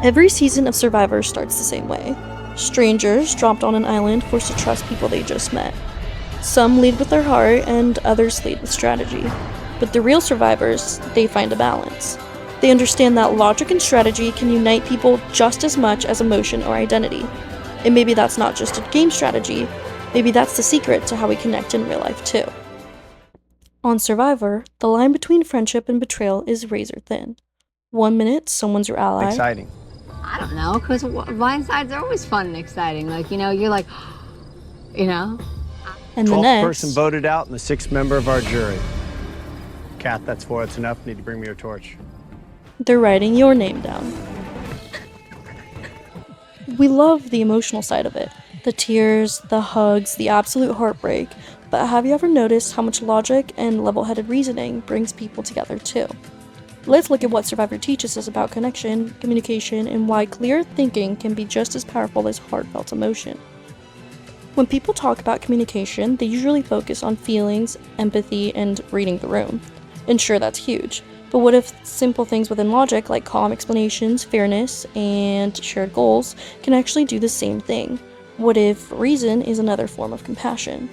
Every season of Survivor starts the same way. Strangers dropped on an island forced to trust people they just met. Some lead with their heart and others lead with strategy. But the real survivors, they find a balance. They understand that logic and strategy can unite people just as much as emotion or identity. And maybe that's not just a game strategy, maybe that's the secret to how we connect in real life too. On Survivor, the line between friendship and betrayal is razor thin. 1 minute, someone's your ally. Exciting. I don't know, because blind sides are always fun and exciting. Like, you're like, And the 12th next, person voted out and the 6th member of our jury. Kat, that's 4. That's enough. Need to bring me your torch. they're writing your name down. We love the emotional side of it. The tears, the hugs, the absolute heartbreak. But have you ever noticed how much logic and level-headed reasoning brings people together too? Let's look at what Survivor teaches us about connection, communication, and why clear thinking can be just as powerful as heartfelt emotion. When people talk about communication, they usually focus on feelings, empathy, and reading the room. And sure, that's huge. But what if simple things within logic, like calm explanations, fairness, and shared goals, can actually do the same thing? What if reason is another form of compassion?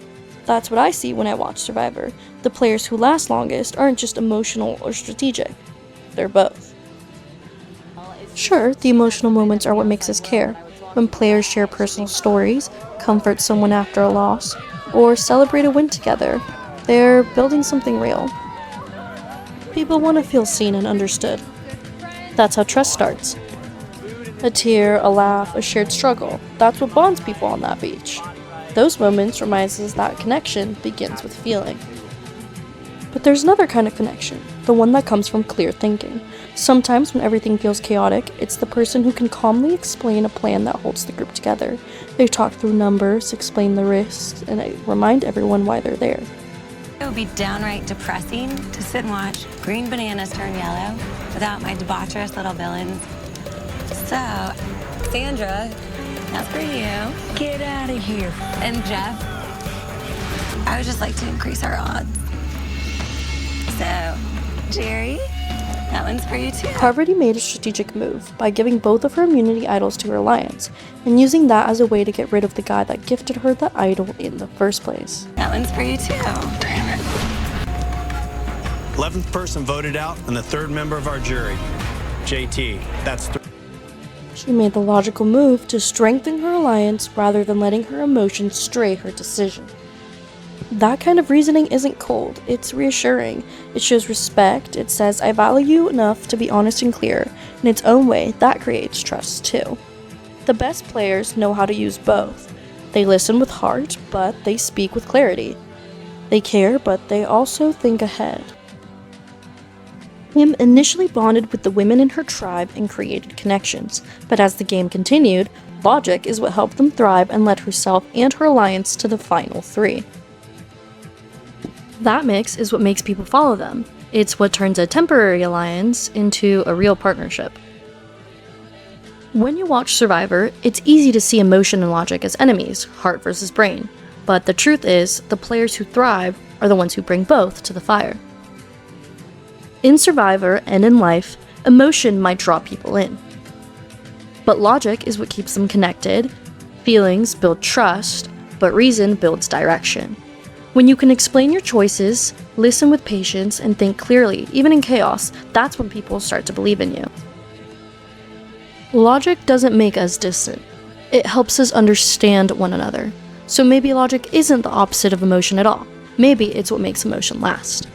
That's what I see when I watch Survivor. The players who last longest aren't just emotional or strategic. They're both. Sure, the emotional moments are what makes us care. When players share personal stories, comfort someone after a loss, or celebrate a win together, they're building something real. People want to feel seen and understood. That's how trust starts. A tear, a laugh, a shared struggle. That's what bonds people on that beach. Those moments reminds us that connection begins with feeling. But there's another kind of connection, the one that comes from clear thinking. Sometimes when everything feels chaotic, it's the person who can calmly explain a plan that holds the group together. They talk through numbers, explain the risks, and remind everyone why they're there. It would be downright depressing to sit and watch green bananas turn yellow without my debaucherous little villains. So, Sandra, that's for you. Get out of here. And Jeff, I would just like to increase our odds. So, Jerry, that one's for you too. Parvati made a strategic move by giving both of her immunity idols to her alliance, and using that as a way to get rid of the guy that gifted her the idol in the first place. That one's for you too. Damn it. 11th person voted out and the 3rd member of our jury. JT, that's 3. She made the logical move to strengthen her alliance rather than letting her emotions stray her decision. That kind of reasoning isn't cold, it's reassuring. It shows respect, it says, I value you enough to be honest and clear. In its own way, that creates trust too. The best players know how to use both. They listen with heart, but they speak with clarity. They care, but they also think ahead. Kim initially bonded with the women in her tribe and created connections, but as the game continued, logic is what helped them thrive and led herself and her alliance to the final 3. That mix is what makes people follow them. It's what turns a temporary alliance into a real partnership. When you watch Survivor, it's easy to see emotion and logic as enemies, heart versus brain. But the truth is, the players who thrive are the ones who bring both to the fire. In Survivor and in life, emotion might draw people in. But logic is what keeps them connected, feelings build trust, but reason builds direction. When you can explain your choices, listen with patience, and think clearly, even in chaos, that's when people start to believe in you. Logic doesn't make us distant. It helps us understand one another. So maybe logic isn't the opposite of emotion at all. Maybe it's what makes emotion last.